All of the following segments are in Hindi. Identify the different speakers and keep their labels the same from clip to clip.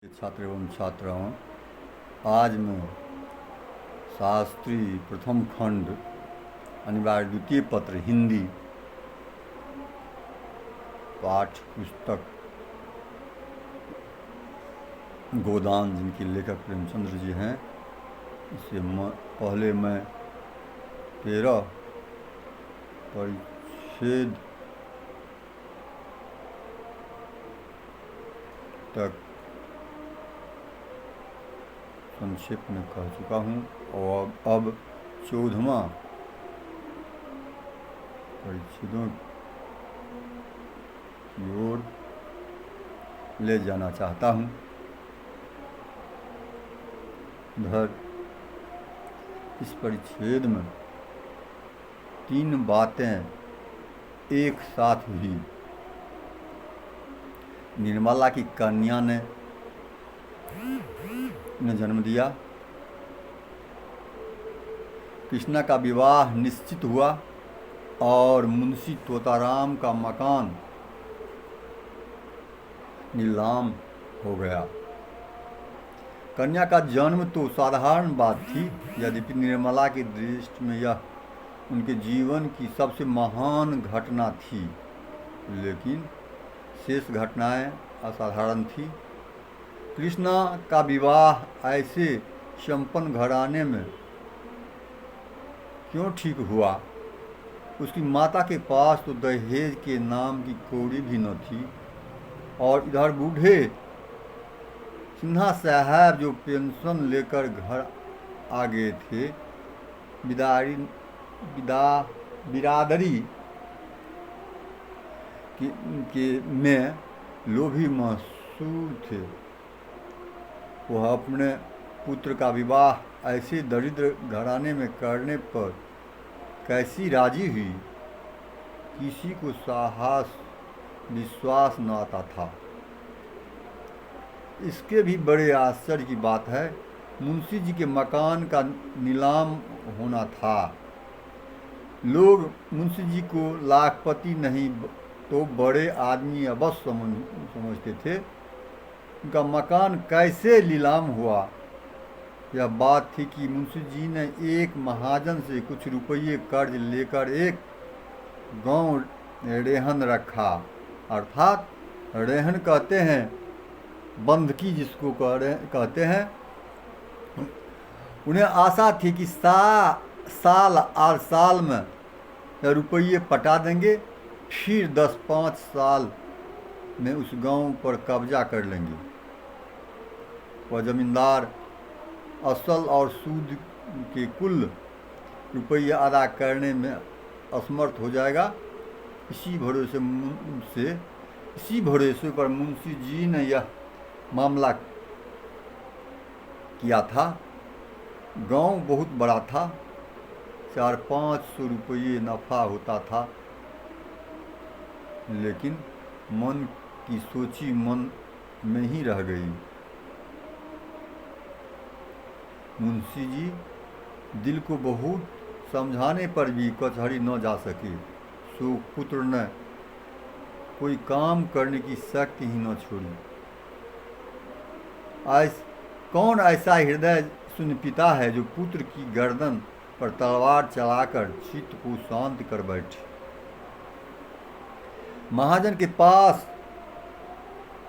Speaker 1: छात्र एवं छात्राओं, आज मैं शास्त्री प्रथम खंड अनिवार्य द्वितीय पत्र हिंदी पाठ पुस्तक गोदान, जिनके लेखक प्रेमचंद्र जी हैं, इसे पहले मैं 13 परिच्छेद तक संक्षेप में कह चुका हूँ और अब 14वां परिच्छेदों की ओर ले जाना चाहता हूँ। उधर इस परिच्छेद में 3 बातें एक साथ हुई। निर्मला की कन्या ने जन्म दिया, कृष्णा का विवाह निश्चित हुआ और मुंशी तोताराम का मकान नीलाम हो गया। कन्या का जन्म तो साधारण बात थी, यद्यपि निर्मला की दृष्टि में यह उनके जीवन की सबसे महान घटना थी, लेकिन शेष घटनाएं असाधारण थी। कृष्णा का विवाह ऐसे संपन्न घराने में क्यों ठीक हुआ? उसकी माता के पास तो दहेज के नाम की कौड़ी भी न थी, और इधर बूढ़े सिन्हा साहब जो पेंशन लेकर घर आ गए थे, बिरादरी के में लोभी महसूर थे। वह अपने पुत्र का विवाह ऐसे दरिद्र घराने में करने पर कैसी राजी हुई, किसी को साहस विश्वास न आता था। इसके भी बड़े आश्चर्य की बात है, मुंशी जी के मकान का नीलाम होना था। लोग मुंशी जी को लाखपति नहीं तो बड़े आदमी अवश्य समझते थे। उनका मकान कैसे नीलाम हुआ? यह बात थी कि मुंशी जी ने एक महाजन से कुछ रुपये कर्ज लेकर एक गांव रेहन रखा, अर्थात रेहन कहते हैं बंधकी जिसको कहते हैं। उन्हें आशा थी कि साल और साल में रुपये पटा देंगे, फिर 10-5 साल में उस गांव पर कब्जा कर लेंगे। वह जमींदार असल और सूद के कुल रुपये अदा करने में असमर्थ हो जाएगा। इसी भरोसे पर मुंशी जी ने यह मामला किया था। गांव बहुत बड़ा था, 400-500 रुपये नफा होता था, लेकिन मन की सोची मन में ही रह गई। मुंशी जी दिल को बहुत समझाने पर भी कचहरी न जा सके, सो पुत्र ने कोई काम करने की शक्ति ही न छोड़ी। कौन ऐसा हृदय शून्य पिता है जो पुत्र की गर्दन पर तलवार चलाकर चित्त को शांत कर बैठे? महाजन के पास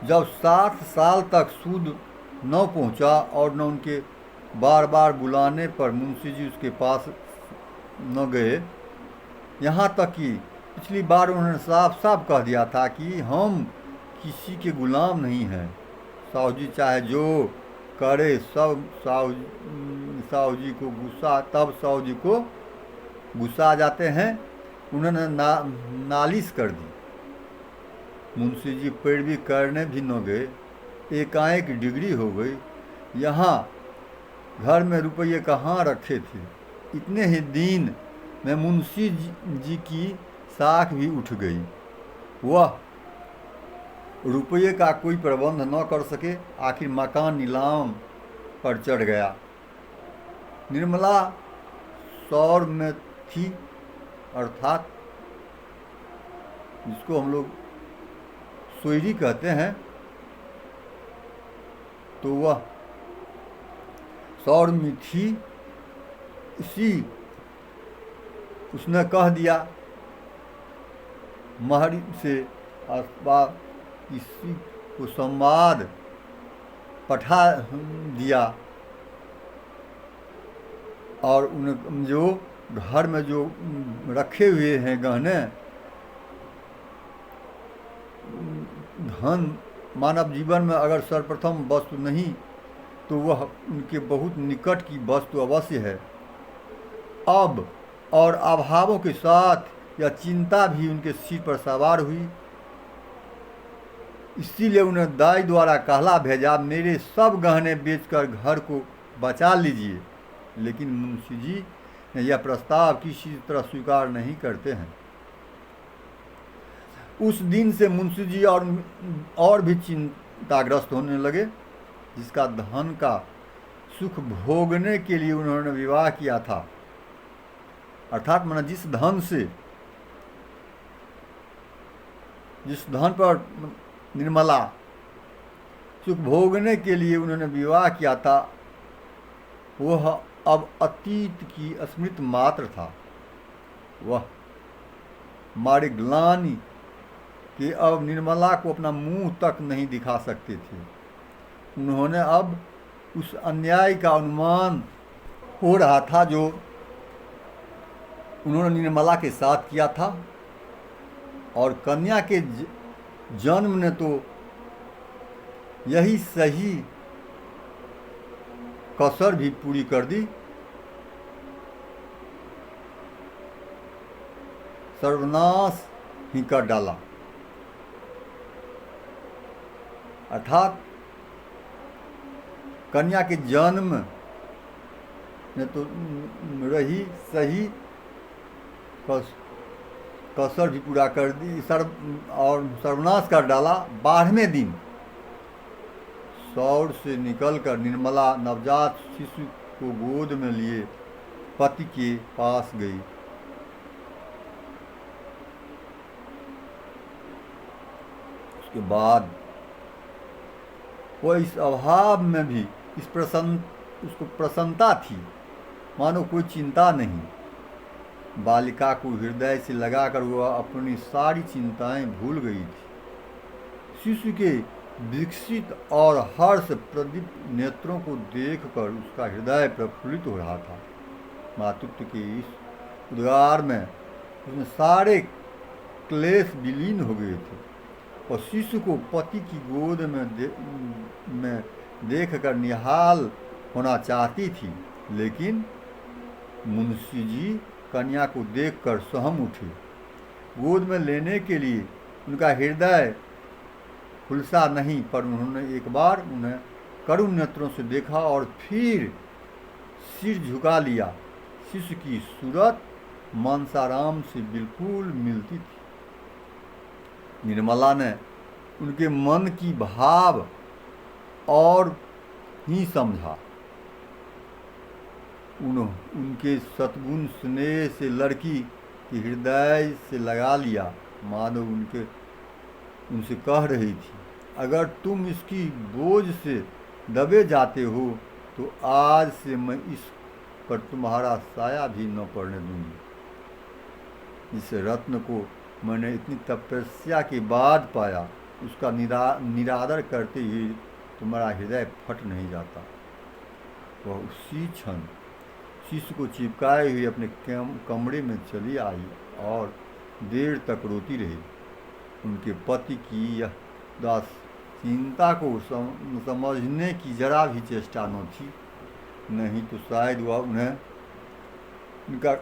Speaker 1: जब 60 साल तक सूद न पहुंचा और न उनके बार बार बुलाने पर मुंशी जी उसके पास न गए, यहाँ तक कि पिछली बार उन्होंने साफ साफ कह दिया था कि हम किसी के गुलाम नहीं हैं। साहू जी चाहे जो करे सब साहू जी को गुस्सा आ जाते हैं। उन्होंने नालिश कर दी। मुंशी जी पैरवी करने भी न गए, एकाएक डिग्री हो गई। यहाँ घर में रुपये कहाँ रखे थे? इतने ही दिन में मुंशी जी की साख भी उठ गई। वह रुपये का कोई प्रबंध न कर सके, आखिर मकान नीलाम पर चढ़ गया। निर्मला सौर में थी, अर्थात जिसको हम लोग सोयरी कहते हैं। तो वह सौर में थी। इसी उसने कह दिया महरी से आसपास किसी को संवाद पठा दिया, और उन जो घर में जो रखे हुए हैं गहने धन, मानव जीवन में अगर सर्वप्रथम वस्तु नहीं तो वह उनके बहुत निकट की वस्तु अवश्य है। अब और अभावों के साथ यह चिंता भी उनके सिर पर सवार हुई। इसीलिए उन्हें दाई द्वारा कहला भेजा, मेरे सब गहने बेचकर घर को बचा लीजिए। लेकिन मुंशी जी ने यह प्रस्ताव किसी तरह स्वीकार नहीं करते हैं। उस दिन से मुंशी जी और भी चिंताग्रस्त होने लगे। जिसका धन का सुख भोगने के लिए उन्होंने विवाह किया था, अर्थात माना जिस धन पर निर्मला सुख भोगने के लिए उन्होंने विवाह किया था, वह अब अतीत की स्मृति मात्र था। वह मारे ग्लानि कि अब निर्मला को अपना मुंह तक नहीं दिखा सकते थे। उन्होंने अब उस अन्याय का अनुमान हो रहा था जो उन्होंने निर्मला के साथ किया था, और कन्या के जन्म ने तो यही सही कसर भी पूरी कर दी। सर्वनाश ही कर डाला। अर्थात कन्या के जन्म ने तो रही सही कसर भी पूरा कर दी और सर्वनाश कर डाला। 12वें दिन सौर से निकलकर निर्मला नवजात शिशु को गोद में लिए पति के पास गई। उसके बाद वह इस अभाव में भी उसको प्रसन्नता थी, मानो कोई चिंता नहीं। बालिका को हृदय से लगाकर वह अपनी सारी चिंताएं भूल गई थी। शिशु के विकसित और हर्ष प्रदीप्त नेत्रों को देखकर उसका हृदय प्रफुल्लित हो रहा था। मातृत्व के इस उद्गार में उसमें सारे क्लेश विलीन हो गए थे, और शिशु को पति की गोद में देखकर निहाल होना चाहती थी। लेकिन मुंशी जी कन्या को देखकर सहम उठे। गोद में लेने के लिए उनका हृदय खुलसा नहीं, पर उन्होंने एक बार उन्हें करुण नेत्रों से देखा और फिर सिर झुका लिया। शिशु की सूरत मानसाराम से बिल्कुल मिलती थी। निर्मला ने उनके मन की भाव और ही समझा। उनके सद्गुण स्नेह से लड़की के हृदय से लगा लिया, मानो उनसे कह रही थी, अगर तुम इसकी बोझ से दबे जाते हो तो आज से मैं इस पर तुम्हारा साया भी न पड़ने दूंगी। जिस रत्न को मैंने इतनी तपस्या के बाद पाया, उसका निरादर करते हुए तुम्हारा हृदय फट नहीं जाता। वह उसी क्षण शिशु को चिपकाए हुए अपने कमरे में चली आई और देर तक रोती रही। उनके पति की यह चिंता को समझने की जरा भी चेष्टा न थी, नहीं तो शायद वह उन्हें उनका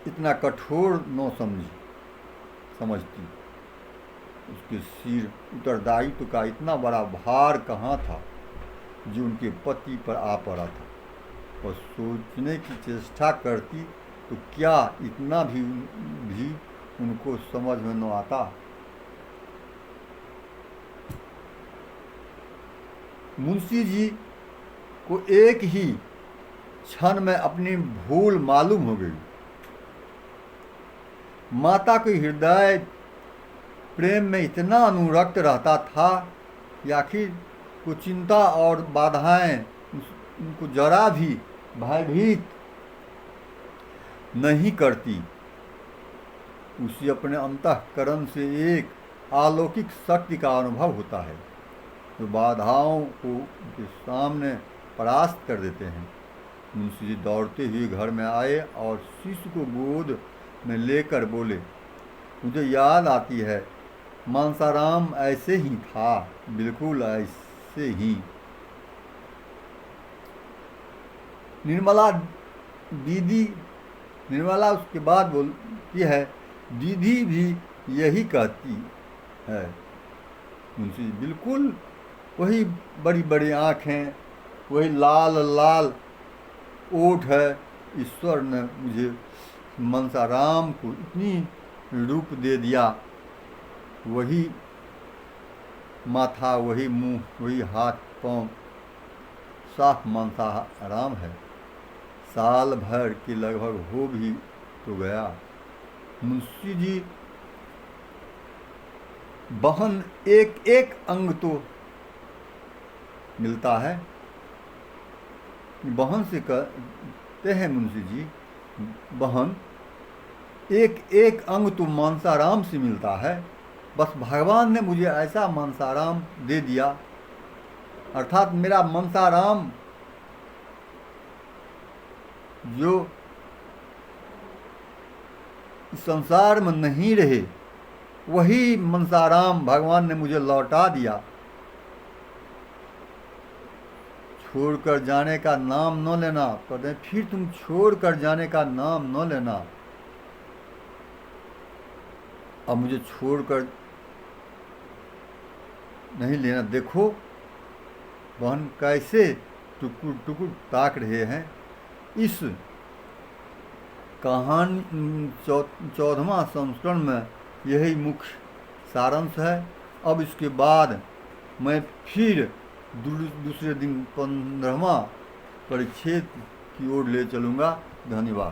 Speaker 1: इतना कठोर न समझती। उसके सिर उत्तरदायित्व का इतना बड़ा भार कहाँ था जो उनके पति पर आ पड़ा था। और सोचने की चेष्टा करती तो क्या इतना भी उनको समझ में न आता। मुंशी जी को एक ही क्षण में अपनी भूल मालूम हो गई। माता के हृदय प्रेम में इतना अनुरक्त रहता था कि आखिर को चिंता और बाधाएं उनको जरा भी भयभीत नहीं करती। उसे अपने अंतःकरण से एक अलौकिक शक्ति का अनुभव होता है जो बाधाओं को के सामने परास्त कर देते हैं। मुंशी जी दौड़ते हुए घर में आए और शिशु को गोद में लेकर बोले, मुझे याद आती है मानसाराम ऐसे ही था, बिल्कुल ऐसे ही। निर्मला उसके बाद बोलती है, दीदी भी यही कहती है। मुंशी जी बिल्कुल वही बड़ी बड़ी आँखें, वही लाल लाल ओठ है। ईश्वर ने मुझे मनसाराम को इतनी रूप दे दिया, वही माथा, वही मुंह, वही हाथ पांव, साफ मनसाराम है। साल भर के लगभग हो भी तो गया। मुंशी जी बहन एक एक अंग तो मिलता है। बहन से कहते हैं मुंशी जी, बहन एक एक अंग तो मनसाराम से मिलता है। बस भगवान ने मुझे ऐसा मनसाराम दे दिया, अर्थात मेरा मनसाराम जो संसार में नहीं रहे, वही मनसाराम भगवान ने मुझे लौटा दिया। छोड़कर जाने का नाम न लेना, कहते फिर तुम छोड़कर जाने का नाम न लेना। अब मुझे छोड़कर नहीं लेना। देखो बहन कैसे टुकुर टुकुर ताक रहे हैं। इस कहानी 14वां संस्करण में यही मुख्य सारांश है। अब इसके बाद मैं फिर दूसरे दिन 15वां परिच्छेद की ओर ले चलूँगा। धन्यवाद।